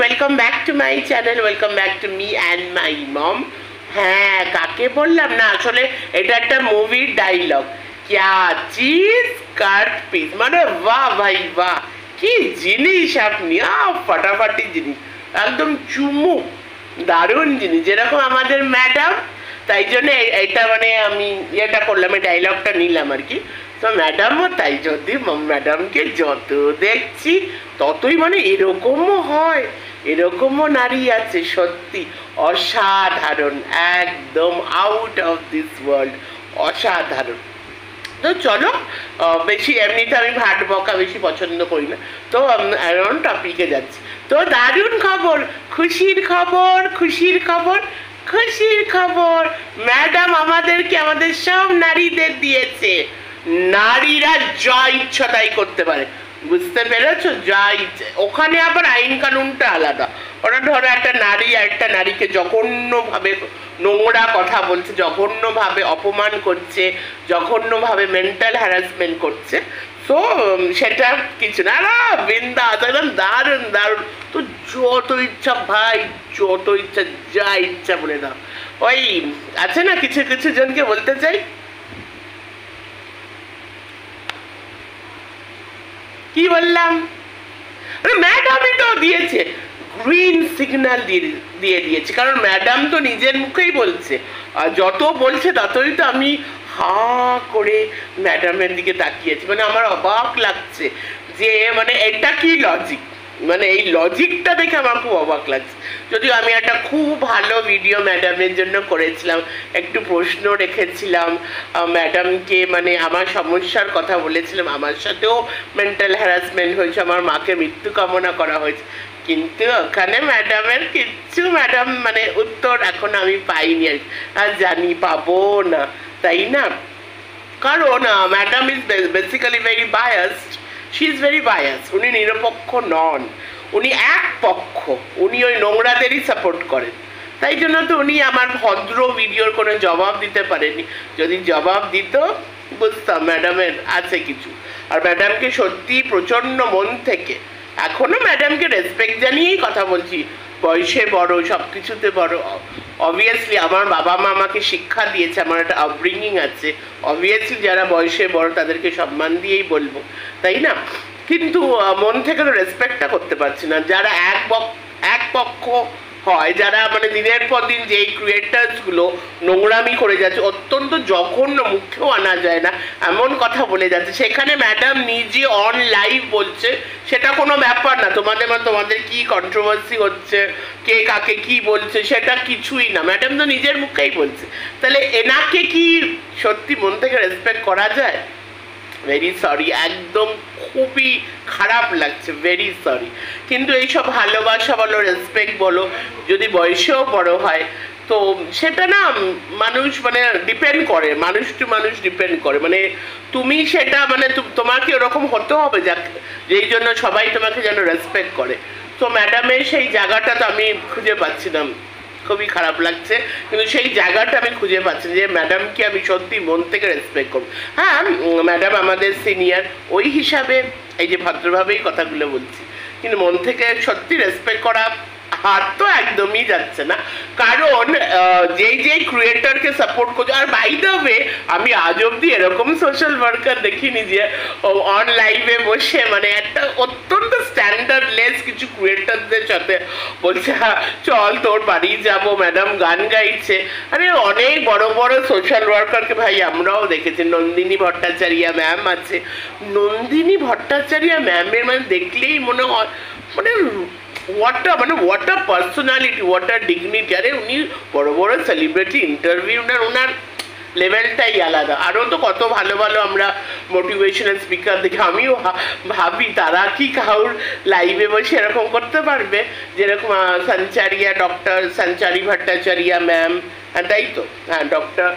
Welcome back to my channel, welcome back to me and my mom. হ্যাঁ, কাকে বললাম না, আসলে এটা একটা মুভির ডায়লগ, ক্যা চিজ কাট পিস, মানে বাহ ভাই বাহ, কি জিনিস আপনি, ফাটাফাটি জিনিস, একদম চুমু, দারুণ জিনিস, যেরকম আমাদের ম্যাডাম। তাই জন্য এটা মানে আমি ইয়েটা করলাম, এই ডায়লগটা নিলাম আর কি। তো ম্যাডামও তাই, যদি ম্যাডামকে যত দেখছি ততই মানে এরকমও হয়, এরকমও নারী আছে, সত্যি অসাধারণ, একদম আউট অফ দিস ওয়ার্ল্ড, অসাধারণ। তো চলো, বেশি এমনিতে আমি ভাট বকা বেশি পছন্দ করি না, তো অ্যারাউন্ড টপিকে যাচ্ছি। তো দারুণ খবর, খুশির খবর, খুশির খবর, খুশির খবর, ম্যাডাম আমাদেরকে, আমাদের সব নারীদের দিয়েছে, নারীরা যা ইচ্ছা তাই করতে পারে, বুঝতে পেরেছো? যা ইচ্ছে, ওখানে আবার আইন কানুনটা আলাদা। ওরা ধরো একটা নারী আর একটা নারীকে জঘন্যভাবে নোংরা কথা বলছে, জঘন্যভাবে অপমান করছে, জঘন্যভাবে মেন্টাল হ্যারাসমেন্ট করছে, তো সেটা কিছু না, বিন্দাস, একদম দারুণ দারুণ। তো যত ইচ্ছা ভাই, যত ইচ্ছা, যা ইচ্ছা বলে দাও। ওই আছে না, কিছু কিছু জনকে বলতে চাই, কি বললাম, ম্যাডামই তো দিয়েছে, গ্রিন সিগন্যাল দিয়ে দিয়েছে, কারণ ম্যাডাম তো নিজের মুখেই বলছে, আর যত বলছে ততই তো আমি হা করে ম্যাডামের দিকে তাকিয়েছি, মানে আমার অবাক লাগছে যে মানে এটা কি লজিক, মানে এই লজিকটা দেখে আমার খুব অবাক লাগছে। যদিও আমি একটা খুব ভালো ভিডিও ম্যাডামের জন্য করেছিলাম, একটু প্রশ্ন রেখেছিলাম ম্যাডামকে, মানে আমার সমস্যার কথা বলেছিলাম, আমার সাথেও মেন্টাল হ্যারাসমেন্ট হয়েছে, আমার মাকে মৃত্যু কামনা করা হয়েছে, কিন্তু ওখানে ম্যাডামের কিচ্ছু, ম্যাডাম মানে উত্তর এখন আমি পাইনি, আর জানি পাবো না, তাই না? কারণ madam is basically very biased, she is very bias, উনি নিরপেক্ষ নন, উনি এক পক্ষ, উনি ওই নোংরাদেরই সাপোর্ট করেন। তাই জন্য তো উনি আমার ভদ্র ভিডিওর কোনো জবাব দিতে পারেনি, যদি জবাব দিত বুঝতাম ম্যাডামের আছে কিছু। আর ম্যাডামকে সত্যি প্রচণ্ড মন থেকে, এখনও ম্যাডামকে রেসপেক্ট জানিয়েই কথা বলছি, বয়সে বড়, সব কিছুতে বড়, অবভিয়াসলি আমার বাবা মা আমাকে শিক্ষা দিয়েছে, আমার একটা আপব্রিঙ্গিং আছে, অবভিয়াসলি যারা বয়সে বড় তাদেরকে সম্মান দিয়েই বলবো, তাই না? কিন্তু মন থেকে তো রেসপেক্টটা করতে পারছি না, যারা এক পক্ষ হয়, যারা মানে দিনের পর দিন যেই ক্রিয়েটার্সগুলো নোংরামি করে যাচ্ছে, অত্যন্ত জঘন্য, মুখেও আনা যায় না এমন কথা বলে যাচ্ছে, সেখানে ম্যাডাম নিজে অন লাইভ বলছে সেটা কোনো ব্যাপার না, তোমাদের কি কন্ট্রোভার্সি হচ্ছে, কে কাকে কি বলছে সেটা কিছুই না, ম্যাডাম তো নিজের মুখেই বলছে, তাহলে এনাকে কি সত্যি মন থেকে রেসপেক্ট করা যায়? ভেরি সরি, একদম খুবই খারাপ লাগছে, ভেরি সরি। কিন্তু এইসব ভালোবাসা বলো, রেসপেক্ট বলো, যদি বয়সেও বড় হয় তো সেটা না মানুষ মানে ডিপেন্ড করে, মানুষ টু মানুষ ডিপেন্ড করে, মানে তুমি সেটা মানে তোমাকে ওরকম হতে হবে যেই জন্য সবাই তোমাকে যেন রেসপেক্ট করে। তো ম্যাডামের সেই জায়গাটা তো আমি খুঁজে পাচ্ছিলাম, খুবই খারাপ লাগছে, কিন্তু সেই জায়গাটা আমি খুঁজে পাচ্ছি যে ম্যাডামকে আমি সত্যি মন থেকে রেসপেক্ট করব। হ্যাঁ, ম্যাডাম আমাদের সিনিয়র, ওই হিসাবে এই যে ভদ্রভাবেই কথাগুলো বলছি, কিন্তু মন থেকে সত্যি রেসপেক্ট করা হাত তো একদমই যাচ্ছে না, কারণ যেই ক্রিয়েটরকে সাপোর্ট করছে, আর বাই দ্য ওয়ে আমি আজ অব্দি এরকম সোশ্যাল ওয়ার্কার দেখিনি যে অন লাইভে বসে মানে একটা অত্যন্ত স্ট্যান্ডার্ডলেস কিছু ক্রিয়েটরদের সাথে বলছে চল তোর বাড়ি যাবো, ম্যাডাম গান গাইছে। আরে অনেক বড় বড় সোশ্যাল ওয়ার্কারকে ভাই আমরাও দেখেছি, নন্দিনী ভট্টাচার্য ম্যাম আছে, নন্দিনী ভট্টাচার্য ম্যামের মানে দেখলেই মনে হয় মানে what a personality, what a dignity, আরে উনি বড় বড় সেলিব্রিটি ইন্টারভিউ নেন, ওনার লেভেলটাই আলাদা। আরও তো কত ভালো ভালো আমরা মোটিভেশনাল স্পিকার দেখি, আমিও ভাবি তারা কি কাউর লাইভে বসে এরকম করতে পারবে, যেরকম ডক্টর সঞ্চারী ভট্টাচার্য ম্যাম, হ্যাঁ তাই তো, হ্যাঁ ডক্টর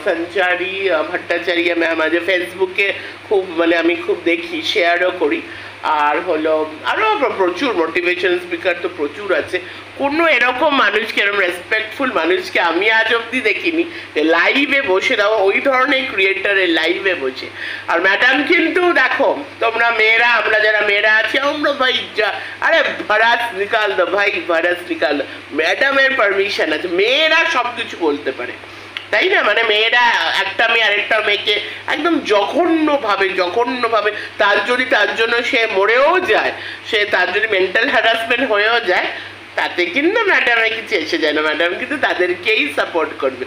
সঞ্চারী ভট্টাচার্য ম্যাম আছে, ফেসবুকে খুব মানে আমি খুব দেখি, শেয়ারও করি। আর হলো আরও প্রচুর মোটিভেশন স্পিকার তো প্রচুর আছে। কোনো এরকম মানুষকে, এরকম রেসপেক্টফুল মানুষকে আমি আজ অব্দি দেখিনি লাইভে বসে দাও, ওই ধরনের ক্রিয়েটারের লাইভে বসে। আর ম্যাডাম কিন্তু দেখো, তোমরা মেয়েরা, আমরা যারা মেয়েরা আছি, আমরা ভাই আরে ভারাস নিকাল দো ভাই, ভারাস নিকাল দো, ম্যাডামের পারমিশন আছে, মেয়েরা সব কিছু বলতে পারে, তাই না? মানে মেয়েরা একটা মেয়ে আরেকটা মেয়েকে একদম জঘন্যভাবে তার জন্য সে মরেও যায়, সে তার যদি মেন্টাল হ্যারাসমেন্ট হয়েও যায়, তাতে কিন্তু ম্যাডামে কিছু এসে যায় না। ম্যাডাম কিন্তু তাদেরকেই সাপোর্ট করবে।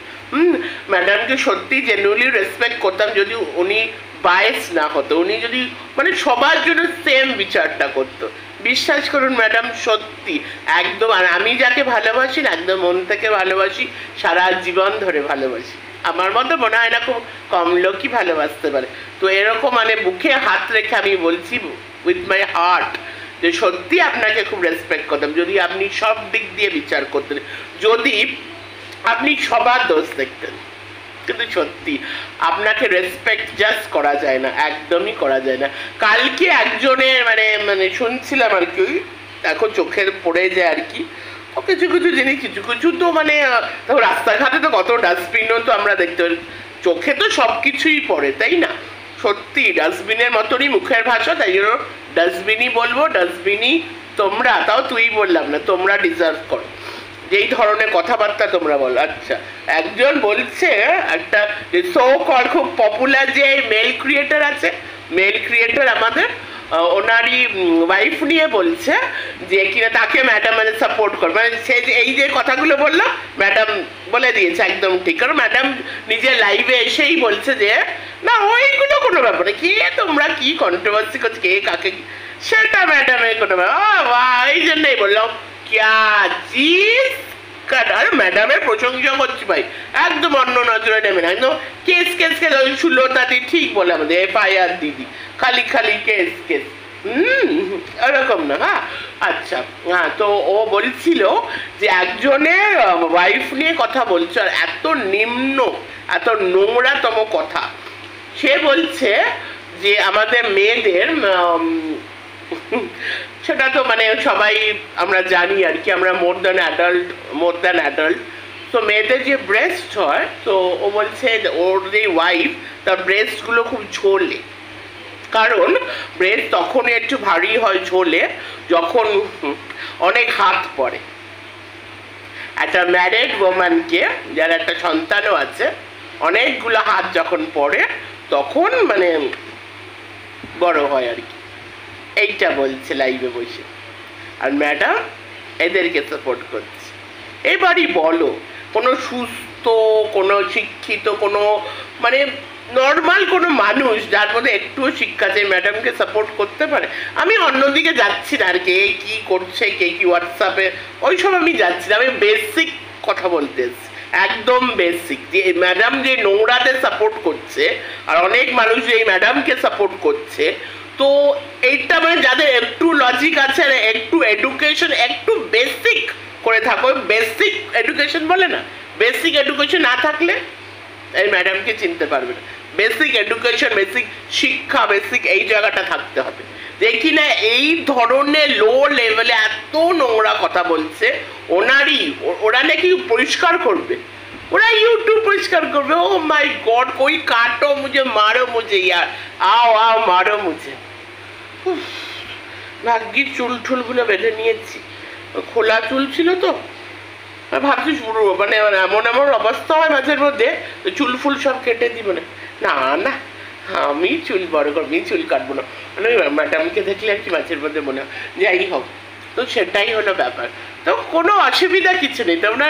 ম্যাডামকে সত্যি জেনুইনলি রেসপেক্ট করতাম যদি উনি বায়াস না হতো, উনি যদি মানে সবার জন্য সেম বিচারটা করতো। বিশ্বাস করুন ম্যাডাম, সত্যি একদম। আর আমি যাকে ভালোবাসি না, একদম মন থেকে ভালোবাসি, সারা জীবন ধরে ভালোবাসি। আমার মতো মনে হয় না খুব কম লোকই ভালোবাসতে পারে। তো এরকম মানে বুকে হাত রেখে আমি বলছি উইথ মাই হার্ট যে সত্যি আপনাকে খুব রেসপেক্ট করতাম যদি আপনি সব দিক দিয়ে বিচার করতেন, যদি আপনি সবার দোষ দেখতেন। কিন্তু সত্যি আপনাকে রেসপেক্ট জাস্ট করা যায় না, একদমই করা যায় না। কালকে একজনের মানে মানে শুনছিলাম আর কি, এখন চোখের পড়ে যায় আর কি, কিছু কিছু জিনিস, কিছু তো মানে রাস্তাঘাটে তো কত ডাস্টবিনও তো আমরা দেখতে পাই, চোখে তো সব কিছুই পড়ে, তাই না? সত্যি ডাস্টবিনের মতনই মুখের ভাষা, তাই জন্য ডাস্টবিনই বলবো। ডাস্টবিনই তোমরা, তাও তুই বললাম না, তোমরা ডিজার্ভ করো যেই ধরনের কথাবার্তা তোমরা বলো। আচ্ছা, একজন বলছে একটা সো কল খুব পপুলার যে মেল ক্রিয়েটার আছে, মেল ক্রিয়েটার আমাদের, ওনারই ওয়াইফ নিয়ে বলছে যে কিনা তাকে ম্যাডাম মানে সাপোর্ট কর, মানে সে যে এই যে কথাগুলো বললো ম্যাডাম বলে দিয়েছে একদম ঠিক। কারণ ম্যাডাম নিজের লাইভে এসেই বলছে যে না ওইগুলো কোনো ব্যাপার না, কে তোমরা কি কন্ট্রোভার্সি করছো, কে কাকে, সেটা ম্যাডামের কোনো ব্যাপার। এই জন্যই বললাম আরে ম্যাডামের প্রশংসা করছি ভাই, একদম অন্য নজরে নেবে না, একদম কেস ওই সুলতাদি ঠিক বলে আমাদের FIR দিদি, খালি কেস এরকম না। হ্যাঁ আচ্ছা, হ্যাঁ তো ও বলছিল যে একজনের ওয়াইফ নিয়ে কথা বলছে, আর এত নিম্ন এত নোংরাতম কথা। সে বলছে যে আমাদের মেয়েদের সেটা তো মানে সবাই আমরা জানি আর কি, আমরা মোর দ্যান অ্যাডাল্ট। তো মেয়েদের যে ব্রেস্ট হয়, তো ও বলছে ওর যে ওয়াইফ, তার ব্রেস্টগুলো খুব ঝোলে, কারণ ব্রেস্ট তখনই একটু ভারী হয় ঝোলে যখন অনেক হাত পড়ে। একটা ম্যারিড ওম্যানকে, যার একটা সন্তানও আছে, অনেকগুলো হাত যখন পড়ে তখন মানে বড় হয় আর কি, এইটা বলছে লাইভে বসে। আর ম্যাডাম এদেরকে সাপোর্ট করছে। এবারই বলো কোনো সুস্থ, কোনো শিক্ষিত, কোনো মানে নর্মাল কোনো মানুষ যার মধ্যে একটুও শিক্ষা আছে ম্যাডামকে সাপোর্ট করতে পারে? আমি অন্যদিকে যাচ্ছি না আর কে কি করছে, কে কি হোয়াটসঅ্যাপে, ওইসব আমি যাচ্ছি না, আমি বেসিক কথা বলতে এসছি, একদম বেসিক। যে ম্যাডাম যে নোংরাতে সাপোর্ট করছে আর অনেক মানুষ এই ম্যাডামকে সাপোর্ট করছে, তো এইটা মানে যাদের একটু লজিক আছে, একটু এডুকেশন, একটু বেসিক করে থাকো, বেসিক এডুকেশন বলে না, বেসিক এডুকেশন না থাকলে এই ম্যাডামকে চিনতে পারবে না। বেসিক এডুকেশন, বেসিক শিক্ষা, বেসিক এই জায়গাটা থাকতে হবে। দেখি না এই ধরনের লো লেভেলে এত নোংরা কথা বলছে, ওরা নাকি পরিষ্কার করবে, ওরা ইউটিউব পরিষ্কার করবে। ও মাই গড, কোই কাটো মুঝে, মারো মুঝে ইয়ার, আও মারো মুঝে। ভাগ্যি চুলগুলো বেঁধে নিয়েছি, খোলা চুল ছিল তো ভাবছি শুরু মানে এমন অবস্থা হয় মাঝের মধ্যে, চুল ফুল সব কেটে দিব না, আমি চুল বড় করবো, আমি চুল কাটবো না, মানে ম্যাডামকে দেখলে আর কি মাঝের মধ্যে মনে হয় যাই হোক। তো সেটাই হলো ব্যাপার। তো কোনো অসুবিধা কিছু নেই, তোমরা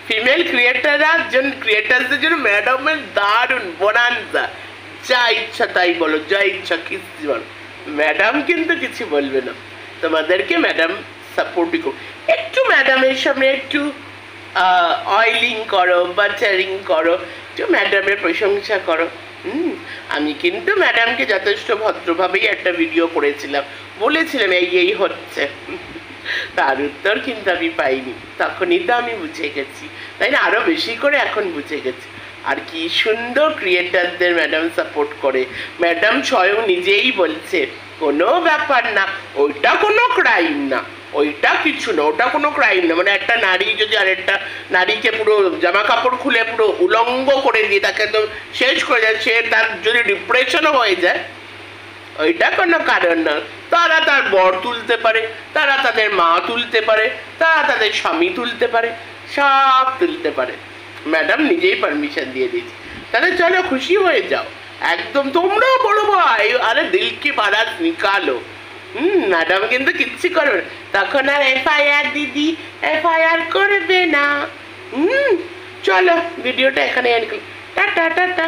ফিমেল ক্রিয়েটারদের জন্য ম্যাডামের দারুণ বোনান্সা, যা ইচ্ছা তাই বলো, যা ইচ্ছা কিস্তি বলো, ম্যাডাম কিন্তু কিছু বলবে না, তোমাদেরকে ম্যাডাম সাপোর্টই করো। একটু ম্যাডামের সামনে একটু অয়েলিং করো, বাটারিং করো, একটু ম্যাডামের প্রশংসা করো। আমি কিন্তু ম্যাডামকে যথেষ্ট ভদ্রভাবেই একটা ভিডিও করেছিলাম, বলেছিলাম এই হচ্ছে, তার উত্তর কিন্তু আমি পাইনি, তখনই তো আমি বুঝে গেছি, তাই না? আরো বেশি করে এখন বুঝে গেছি। আর কি সুন্দর ক্রিয়েটারদের ম্যাডাম সাপোর্ট করে। ম্যাডাম স্বয়ং নিজেই বলছে কোনো ব্যাপার না, ওইটা কোনো ক্রাইম না, ওইটা কিছু না, ওটা কোনো ক্রাইম না। মানে একটা নারী যদি আরেকটা নারীকে পুরো জামা কাপড় খুলে পুরো উলঙ্গ করে দিয়ে তাকে একদম শেষ করে যায়, সে তার যদি ডিপ্রেশনও হয়ে যায়, ওইটা কোনো কারণ না। তারা তার বর তুলতে পারে, তারা তাদের মা তুলতে পারে, তারা তাদের স্বামী তুলতে পারে, সব তুলতে পারে। ম্যাডাম নিজেই পারমিশন দিয়ে দিয়েছে। তাহলে চলো খুশি হয়ে যাও একদম, তোমরাও বড় ভাই, আরে দিল কি বারাত নিকালো। ম্যাডাম কিন্তু কিচ্ছু করবে না, তখন আর এফআইআর দিদি এফআইআর করবে না। চলো ভিডিওটা এখানে এন্ড করি, টাটা টাটা।